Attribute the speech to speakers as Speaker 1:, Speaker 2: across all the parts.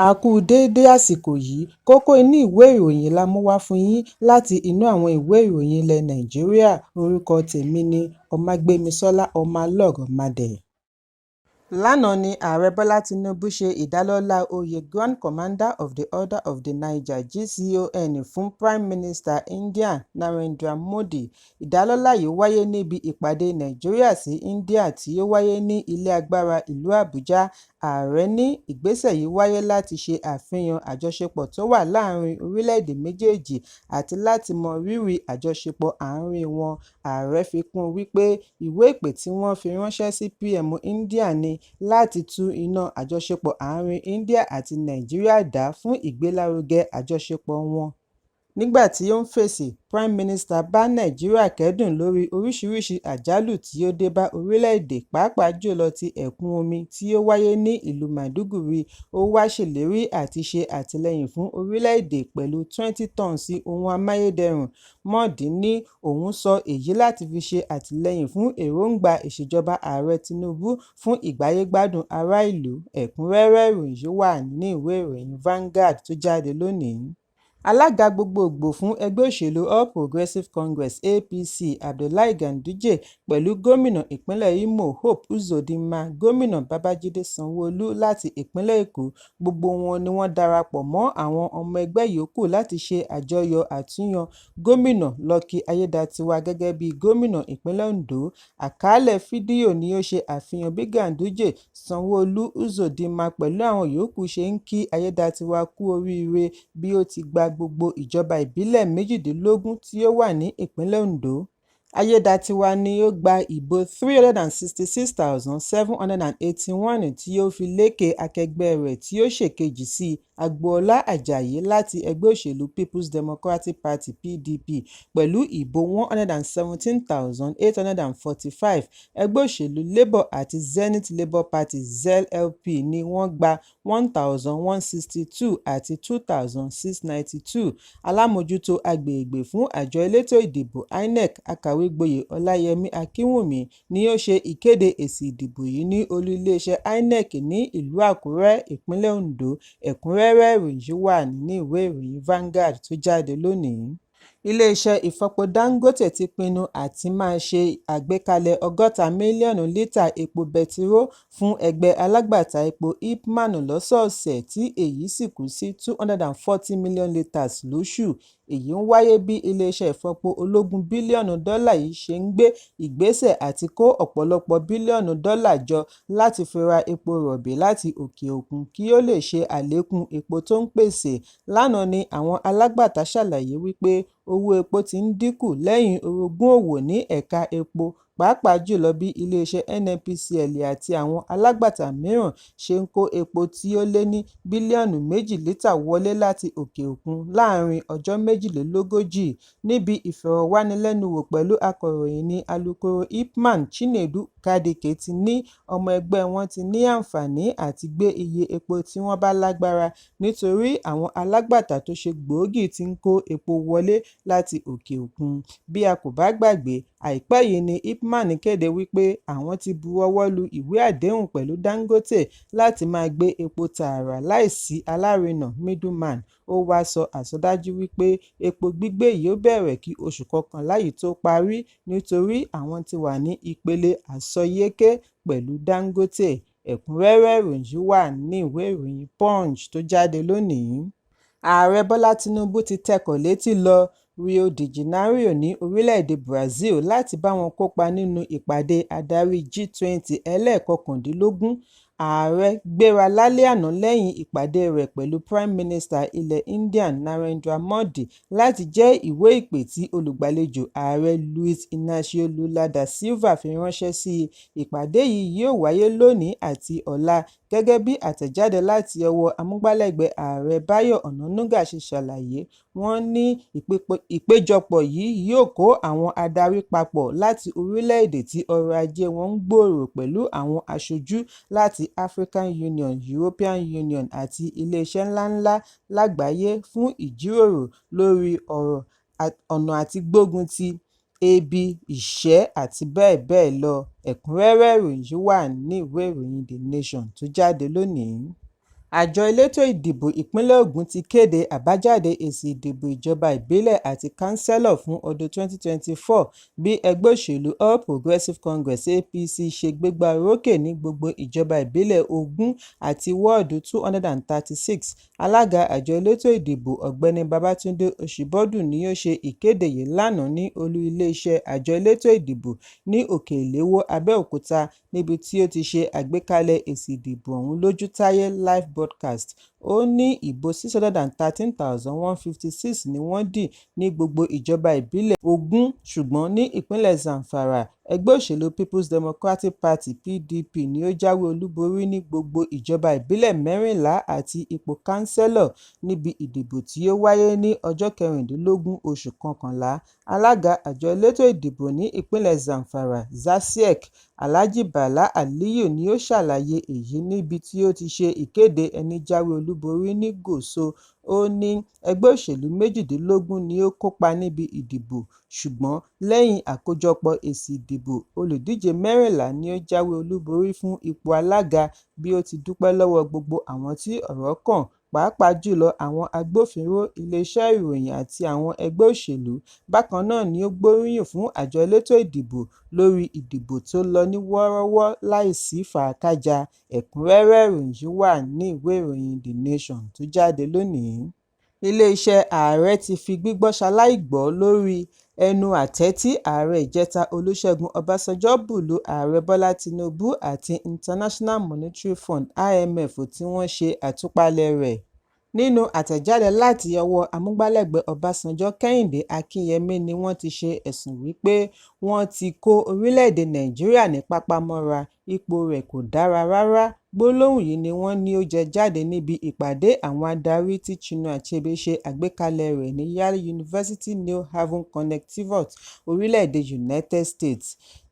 Speaker 1: A kú déédé àsìkò yìí, kókó inú ìwé ìròyìn la mú wá fún yín láti inú àwọn ìwé ìròyìn ilẹ̀ Nàìjíríà. Orúkọ tèmi ni Ọmágbémisọ́lá Ọmọlọ́rọ̀mádé. Lánàá ni Ààrẹ Bọ́lá Tinubu ṣe ìdálọ́lá oyè Grand Commander of the Order of the Niger (GCON) fún Prime Minister India Narendra Modi. Ìdálọ́lá yìí wáyé níbi ìpàdé Nàìjíríà sí India tí ó wáyé ní ilé agbára ìlú Àbújá. Ààrẹ ní ìgbésẹ̀ yìí wáyé láti ṣe àfihàn àjọṣepọ̀ tó wà láàárín orílẹ̀-èdè méjèèjì àti láti mọ rírì àjọṣepọ̀ àárín wọn. Ààrẹ fi kún un wípé ìwé ìpè tí wọ́n fi ránṣẹ́ sí PM India ní láti tú iná àjọṣepọ̀ àárín India àti Nàìjíríà dá fún ìgbélárugẹ àjọṣepọ̀ wọn. Nígbà tí ó ń fèsì, Prime Minister bá Nàìjíríà kẹ́dùn lórí oríṣiríṣi àjálù tí ó dé bá orílẹ̀-èdè, pàápàá jùlọ ti ẹ̀kún omi tí ó wáyé ní ìlú Maiduguri. Ó wá ṣèlérí àti ṣe àtìlẹ́yìn fún orílẹ̀-èdè pẹ̀lú 20 tons ohun amáyédẹrùn. Modi ní òun sọ èyí láti fi ṣe àtìlẹ́yìn fún èròǹgbà ìṣèjọba Ààrẹ Tinubu fún ìgbáyégbádùn ará ìlú. Ẹ̀kúnrẹ́rẹ́ ìròyìn yìí wà nínú ìwé ìròyìn Vanguard tó jáde lónìí. Alága gbogbogbò fún ẹgbẹ́ òṣèlú All Progressives Congress (APC) Abdullahi Ganduje pẹ̀lú gómìnà ìpínlẹ̀ Imo Hope Uzodinma, gómìnà Babájídé Sanwó-Olú láti ìpínlẹ̀ Èkó, gbogbo wọn ni wọ́n darapọ̀ mọ́ àwọn ọmọ ẹgbẹ́ yòókù láti ṣe àjọyọ̀ àtúnyàn gómìnà Lucky Ayédatiwa gẹ́gẹ́ bí gómìnà ìpínlẹ̀ Ondo. Àkàálẹ̀ fídíò ni ó ṣe àfihàn bí Ganduje, Sanwó-Olú, Uzodinma pẹ̀lú àwọn yòókù ṣe ń kí Ayédatiwa kú oríire bí ó ti gba gbogbo ìjọba ìbílẹ̀ 18 tí ó wà ní ìpínlẹ̀ Ondo. Ayédatiwa ni ó gba ìbò 366,781 tí ó fi lékè akẹgbẹ́ rẹ̀ tí ó ṣèkejì sí Agboola Ajayi láti ẹgbẹ́ òṣèlú People's Democratic Party (PDP) pẹ̀lú ìbò 117,845. Ẹgbẹ́ òṣèlú Labour àti Zenith Labour Party (ZLP) ni wọ́n gba 1,162 àti 2,692. Alámòjútó agbègbè fún àjọ elétò ìdìbò INEC, akàwé-gboyè Ọláyẹmí Akínwùmí ni ó ṣe ìkéde èsì ìdìbò yìí ní olú iléeṣẹ́ INEC ní ìlú Àkúrẹ́, ìpínlẹ̀ Ondo. Ẹ̀kúnrẹ́rẹ́ ìròyìn yìí wà nínú ìwé ìròyìn Vanguard tó jáde lónìí. Ilé-iṣẹ́ ìfọpo Dangote ti pinnu àti máa ṣe àgbékalẹ̀ 60 mílíọ̀nù lítà epo bẹtiró fún ẹgbẹ́ alágbàtà epo IPMAN lọ́sọ̀ọ̀sẹ̀ tí èyí sì kù sí 240 million litres lóṣù. Èyí ń wáyé bí ilé-iṣẹ́ ìfọpo ológun bílíọ̀nù dọ́là yìí ṣe ń gbé ìgbésẹ̀ àti kó ọ̀pọ̀lọpọ̀ bílíọ̀nù dọ́là jọ láti fi ra epo rọ̀bì láti òkè òkun kí ó lè ṣe àlékún epo tó ń pèsè. Lánàá ni àwọn alágbàtà ṣàlàyé wípé owó epo ti ń dínkù lẹ́yìn orogún òwò ní ẹ̀ka epo, pàápàá jùlọ bí iléeṣẹ́ NNPCL àti àwọn alágbàtà mìíràn ṣe ń kó epo tí ó lé ní bílíọ̀nù 2 lítà wọlé láti òkè òkun láàárín ọjọ́ 42. Níbi ìfọ̀rọ̀wánilẹ́nuwò pẹ̀lú akọ̀ròyìn ní alukoro IPMAN Chinedu Kadike ti ní ọmọ ẹgbẹ́ wọn ti ní àǹfààní àti gbé iye epo tí wọ́n bá lágbára nítorí àwọn alágbàtà tó ṣe gbòógì ti ń kó epo wọlé láti òkè òkun. Bí a kò bá gbàgbé, àìpẹ́ yìí ni IPMAN kéde wípé àwọn ti buwọ́wọ́ lu ìwé àdéhùn pẹ̀lú Dangote láti máa gbé epo tààrà láìsí alárinà (middleman). Ó wá sọ àsọdájú wípé epo gbígbé yóò bẹ̀rẹ̀ kí oṣù kọkànlá yìí tó parí nítorí àwọn ti wà ní ìpele àsọyépé pẹ̀lú Dangote. Ẹ̀kúnrẹ́rẹ́ ìròyìn yìí wà ní ìwé ìròyìn Punch tó jáde lónìí. Ààrẹ Bọ́lá Tinubu ti tẹkọ̀ létí lọ Rio de Janeiro ní orílẹ̀-èdè Brazil láti bá wọn kópa nínú ìpàdé adarí G20 ẹlẹ́ẹ̀kọkàndínlógún. Ààrẹ gbéra lálẹ́ àná lẹ́yìn ìpàdé rẹ̀ pẹ̀lú Prime Minister ilẹ̀ India Narendra Modi láti jẹ́ ìwé ìpè tí olùgbàlejò Ààrẹ Luiz Inácio Lula da Silva fi ránṣẹ́ sí i. Ìpàdé yìí yóò wáyé lónìí àti ọ̀la gẹ́gẹ́ bí àtẹ̀jáde láti ọwọ́ amúgbálẹ́gbẹ̀ẹ́ Ààrẹ Báyọ̀ Ọ̀nànúgà ṣe ṣàlàyé. Wọ́n ní ìpéjọpọ̀ yìí yóò kó àwọn adarí papọ̀ láti orílẹ̀-èdè tí ọrọ̀ ajé wọn ń gbòòrò pẹ̀lú àwọn aṣojú láti African Union, European Union àti iléeṣẹ́ ńláńlá lágbàáyé fún ìjíròrò lórí ọ̀nà àti gbógun ti ebi, ìṣẹ́ àti bẹ́ẹ̀ bẹ́ẹ̀ lọ. Ẹ̀kúnrẹ́rẹ́ ìròyìn yìí wà ní ìwé ìròyìn The Nation tó jáde lónìí. Àjọ elétò ìdìbò ìpínlẹ̀ Ògùn ti kéde àbájáde èsì ìdìbò ìjọba ìbílẹ̀ àti kánsẹ́lọ̀ fún ọdún 2024 bí ẹgbẹ́ òṣèlú All Progressives Congress (APC) ṣe gbégbá orókè ní gbogbo ìjọba ìbílẹ̀ 20 àti wọ́ọ̀dù 236. Alága àjọ elétò ìdìbò Ọ̀gbẹ́ni Babátúndé Òṣíbọ́dún ni ó ṣe ìkéde yìí lánàá ní olú iléeṣẹ́ àjọ elétò ìdìbò ní Òkè Ìléwó, Abẹ́òkúta, níbi tí ó ti ṣe àgbékalẹ̀ èsì ìdìbò ọ̀hún lójútáyé live broadcast. Ó ní ìbò 613,156 ni wọ́n dì ní gbogbo ìjọba ìbílẹ̀ 20, ṣùgbọ́n ní ìpínlẹ̀ Zamfara, ẹgbẹ́ òṣèlú People's Democratic Party (PDP) ni ó jáwé olúborí ní gbogbo ìjọba ìbílẹ̀ 14 àti ipò kánsẹ́lọ̀ níbi ìdìbò tí ó wáyé ní ọjọ́ 16 oṣù kọkànlá. Alága àjọ elétò ìdìbò ní ìpínlẹ̀ Zamfara, Zasiek Alhaji Bala Aliyu, ni ó ṣàlàyé èyí níbi tí ó ti ṣe ìkéde ẹni jáwé olúborí ní Gúúsù. Ó ní ẹgbẹ́ òṣèlú 18 ni ó kópa níbi ìdìbò, ṣùgbọ́n lẹ́yìn àkójọpọ̀ èsì ìdìbò, olùdíje 14 ni ó jáwé olúborí fún ipò alága, bí ó ti dúpẹ́ lọ́wọ́ gbogbo àwọn tí ọ̀rọ̀ kàn, pàápàá jùlọ àwọn agbófinró, iléeṣẹ́ ìròyìn àti àwọn ẹgbẹ́ òṣèlú. Bákan náà ni ó gbóríyìn fún àjọ elétò ìdìbò lórí ìdìbò tó lọ ní wọ́ọ́rọ́wọ́ láìsí fàákájà. Ẹ̀kúnrẹ́rẹ́ ìròyìn yìí wà ní ìwé ìròyìn The Nation tó jáde lónìí. Iléeṣẹ́ ààrẹ ti fi gbígbọ́ ṣaláìgbọ́ lórí ẹnu àtẹ́ tí ààrẹ ìjẹta Olúṣẹ́gun Ọbásanjọ́ bù lu ààrẹ Bọ́lá Tinubu àti International Monetary Fund (IMF) tí wọ́n ṣe àtúpalẹ̀ rẹ̀. Nínú àtẹ̀jáde láti ọwọ́ amúgbálẹ́gbẹ̀ẹ́ Ọbásanjọ́, Kẹ́hìndé Akínyẹmí, ni wọ́n ti ṣe ẹ̀sùn wípé wọ́n ti kó orílẹ̀-èdè Nàìjíríà ní pápámọ́ra, ipò rẹ̀ kò dára rárá. Gbólóhùn yìí ni wọ́n ní ó jẹ jáde níbi ìpàdé àwọn adarí tí Chinua Achebe ṣe àgbékalẹ̀ rẹ̀ ní Yale University New Haven, Connecticut, orílẹ̀-èdè United States.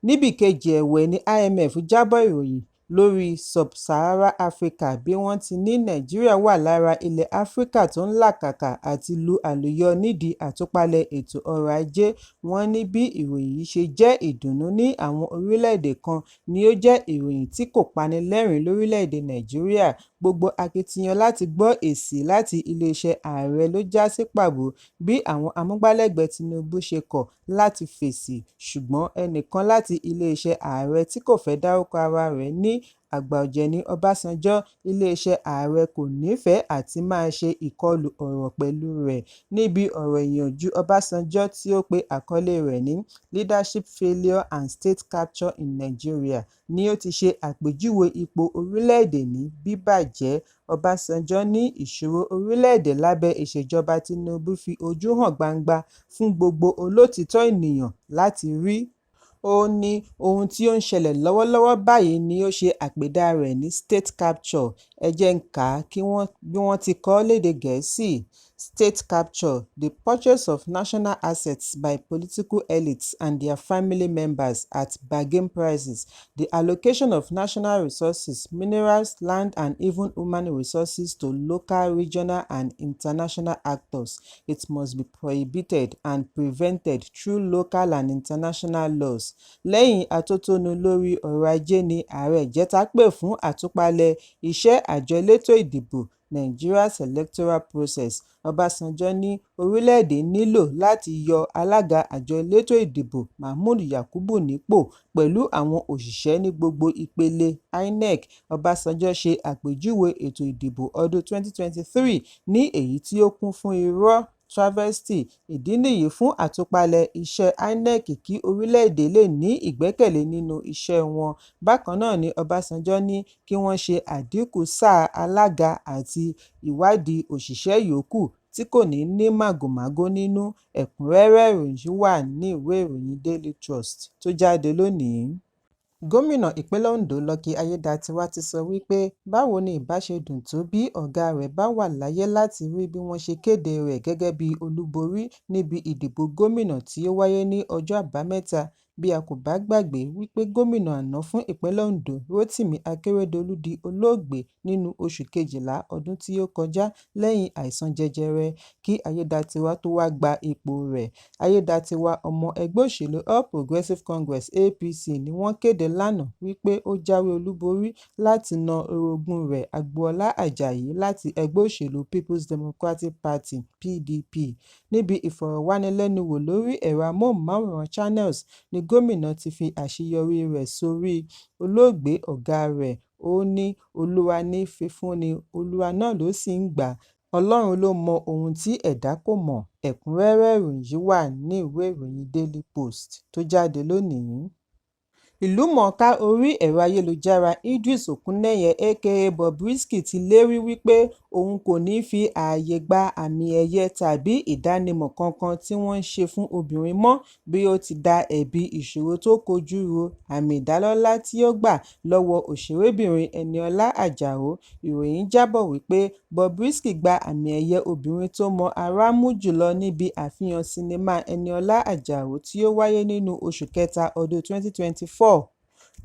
Speaker 1: Níbì kejì ẹ̀wẹ̀ ni IMF jábọ̀ ìròyìn lórí Sub-Sahara Africa bí wọ́n ti ní Nàìjíríà wà lára ilẹ̀ Áfíríkà tó ń làkàkà àti lu àlùyọ nídìí àtúpalẹ̀ ètò ọrọ̀ ajé. Wọ́n ní bí ìròyìn yìí ṣe jẹ́ ìdùnnú ní àwọn orílẹ̀-èdè kan ni ó jẹ́ ìròyìn tí kò panilẹ́rìn lórílẹ̀-èdè Nàìjíríà. Gbogbo akitiyan láti gbọ́ èsì láti iléeṣẹ́ ààrẹ ló já sí pàbó bí àwọn amúgbálẹ́gbẹ̀ẹ́ Tinubu ṣe kọ̀ láti fèsì, ṣùgbọ́n ẹnìkan láti iléeṣẹ́ ààrẹ tí kò fẹ́ dárúkọ ara rẹ̀ ní àgbà ọ̀jẹ̀ ní Ọbásanjọ́. Iléeṣẹ́ ààrẹ kò nífẹ̀ẹ́ àti máa ṣe ìkọlù ọ̀rọ̀ pẹ̀lú rẹ̀. Níbi ọ̀rọ̀ ìyànjú Ọbásanjọ́ tí ó pe àkọlé rẹ̀ ní "Leadership Failure and State Capture in Nigeria" ni ó ti ṣe àpèjúwe ipò orílẹ̀-èdè ní bíbàjẹ́. Ọbásanjọ́ ní ìṣòro orílẹ̀-èdè lábẹ́ ìṣèjọba Tinubu fi ojú hàn gbangba fún gbogbo olótìítọ́ ènìyàn láti rí. Ó ní ohun tí ó ń ṣẹlẹ̀ lọ́wọ́lọ́wọ́ báyìí ni ó ṣe àpèdá rẹ̀ ní state capture. Ẹ jẹ́ n kà á bí wọ́n ti kọ ọ́ lédè Gẹ̀ẹ́sì. State capture: the purchase of national assets by political elites and their family members at bargain prices, the allocation of national resources, minerals, land, and even human resources to local, regional, and international actors. It must be prohibited and prevented through local and international laws. Lẹ́yìn atótónu lórí ọrọ̀ ajé ni ààrẹ ìjẹta pè fún àtúpalẹ̀ iṣẹ́ àjọ elétò ìdìbò Nigeria's electoral process. Ọbásanjọ́ ní orílẹ̀-èdè nílò láti yọ alága àjọ elétò ìdìbò Mahmood Yakubu nípò pẹ̀lú àwọn òṣìṣẹ́ ní gbogbo ìpele INEC. Ọbásanjọ́ ṣe àpèjúwe ètò ìdìbò ọdún 2023 ní èyí tí ó kún fún irọ́, travesty. Ìdí nìyí fún àtúpalẹ̀ iṣẹ́ INEC kí orílẹ̀-èdè lè ní ìgbẹ́kẹ̀lé nínú iṣẹ́ wọn. Bákan náà ni Ọbásanjọ́ ní kí wọ́n ṣe àdínkù sáà alága àti ìwádìí òṣìṣẹ́ yòókù tí kò ní màgòmágó nínú. Ẹ̀kúnrẹ́rẹ́ ìròyìn wà ní ìwé ìròyìn Daily Trust tó jáde lónìí. Gómìnà ìpínlẹ̀ Ondo Lucky Ayédatiwa ti sọ wípé báwo ni ìbá ṣe dùn tó bí ọ̀gá rẹ̀ bá wà láyé láti rí bí wọ́n ṣe kéde rẹ̀ gẹ́gẹ́ bí olúborí níbi ìdìbò gómìnà tí ó wáyé ní ọjọ́ Àbámẹ́ta bí a kò bá gbàgbé wípé gómìnà àná fún ìpínlẹ̀ Ondo Rotimi Akeredolu di olóògbé nínú oṣù kejìlá ọdún tí ó kọjá lẹ́yìn àìsàn jẹjẹrẹ kí Ayédatiwa tó wá gba ipò rẹ̀. Ayédatiwa, ọmọ ẹgbẹ́ òṣèlú All Progressives Congress (APC) ni wọ́n kéde lánàá wípé ó jáwé olúborí láti na orogún rẹ̀ Agboola Ajayi láti ẹgbẹ́ òṣèlú People's Democratic Party (PDP). Níbi ìfọ̀rọ̀wánilẹ́nuwò lórí ẹ̀rọ amóhùnmáwòrán Channels ni gómìnà ti fi àṣeyọrí rẹ̀ sórí olóògbé ọ̀gá rẹ̀. Ó ní Olúwa ní fífúnni, Olúwa náà ló sì ń gbà. Ọlọ́run ló mọ ohun tí ẹ̀dá kò mọ̀. Ẹ̀kúnrẹ́rẹ́ ìròyìn yìí wà ní ìwé ìròyìn Daily Post tó jáde lónìí. Ìlúmọ̀ọ́ká orí ẹ̀rọ ayélujára Idris Okuneye aka Bobrisky ti lérí wípé òun kò ní fi ààyè gba àmì ẹ̀yẹ tàbí ìdánimọ̀ kankan tí wọ́n ń ṣe fún obìnrin mọ́ bí ó ti da ẹ̀bi ìṣòro tó kojú ro àmì ìdálọ́lá tí ó gbà lọ́wọ́ òṣèrébìnrin Eniola Ajao. Ìròyìn jábọ̀ wípé Bobrisky gba àmì ẹ̀yẹ obìnrin tó mọ ara mú jùlọ níbi àfihàn sinimá Eniola Ajao tí ó wáyé nínú oṣù kẹta ọdún 2024.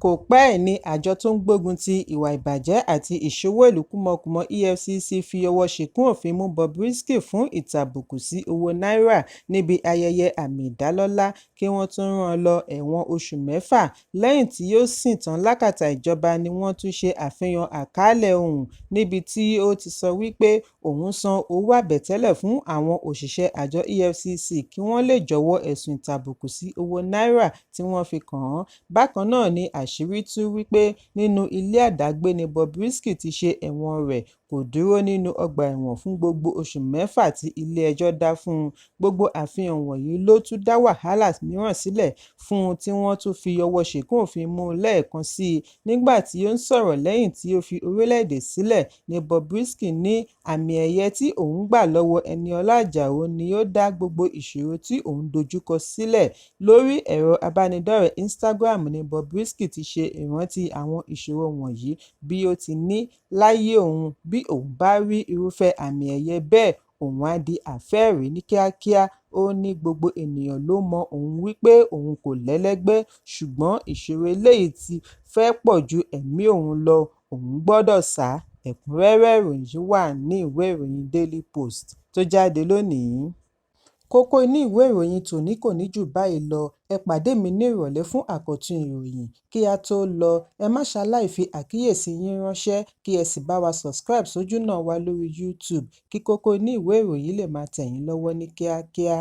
Speaker 1: Kò pẹ́ ní àjọ tó ń gbógun ti ìwà ìbàjẹ́ àti ìṣòwò ìlú kúmọkùmọ EFCC fi ọwọ́ ṣìkún òfin mú Bobrisky fún ìtàbùkù sí owó náírà níbi ayẹyẹ àmì ìdálọ́lá kí wọ́n tún rán lọ ẹ̀wọ̀n oṣù 6 lẹ́yìn tí ó sìn tán lákàtà ìjọba ni wọ́n tún ṣe àfihàn àkàálẹ̀ ohùn níbi tí ó ti sọ wípé òun san owó àbẹ̀tẹ́lẹ̀ fún àwọn òṣìṣẹ́ àjọ EFCC kí wọ́n lè jọ̀wọ́ ẹ̀sùn ìtàbùkù sí owó náírà tí wọ́n fi kàn án. Bákan náà ni àṣírí tú wípé nínú ilé àdágbé ni Bobrisky ti ṣe ẹ̀wọ̀n rẹ̀, kò dúró nínú ọgbà ẹ̀wọ̀n fún gbogbo oṣù 6 tí ilé-ẹjọ́ dá fún un. Gbogbo àfihàn wọ̀nyí ló tún dá wàhálà mìíràn sílẹ̀ fún un tí wọ́n tún fi ọwọ́ ṣìkún òfin mú lẹ́ẹ̀kan sí i. Nígbà tí ó ń sọ̀rọ̀ lẹ́yìn tí ó fi orílẹ̀-èdè sílẹ̀ ni Bobrisky ní àmì ẹ̀yẹ tí òun gbà lọ́wọ́ Eniola Ajao ni ó dá gbogbo ìṣòro tí òun dojúkọ sílẹ̀. Lórí ẹ̀rọ abánidọ́rẹ̀ẹ́ Instagram ni Bobrisky ti ṣe ìrántí àwọn ìṣòro wọ̀nyí bí ó ti ní láyé òun. Bí òun bá rí irúfẹ́ àmì ẹ̀yẹ bẹ́ẹ̀, òun á di àfẹ́ẹ̀rí ní kíákíá. Ó ní gbogbo ènìyàn ló mọ òun wípé òun kò lẹ́lẹ́gbẹ́, ṣùgbọ́n ìṣòro eléyìí ti fẹ́ pọ̀ ju ẹ̀mí òun lọ, òun gbọ́dọ̀ sá. Ẹ̀kúnrẹ́rẹ́ ìròyìn yìí wà ní ìwé ìròyìn Daily Post tó jáde lónìí. Kókó inú ìwé ìròyìn tòní kò ní jù báyìí lọ. Ẹ pàdé mi ní ìrọ̀lẹ́ fún àkọ́tún ìròyìn. Kí a tó lọ, ẹ má ṣaláì fi àkíyèsí yín ránṣẹ́ kí ẹ sì bá wa subscribe sójú náà wa lórí YouTube kí kókó inú ìwé ìròyìn lè máa tẹ̀ yín lọ́wọ́ ní kíákíá.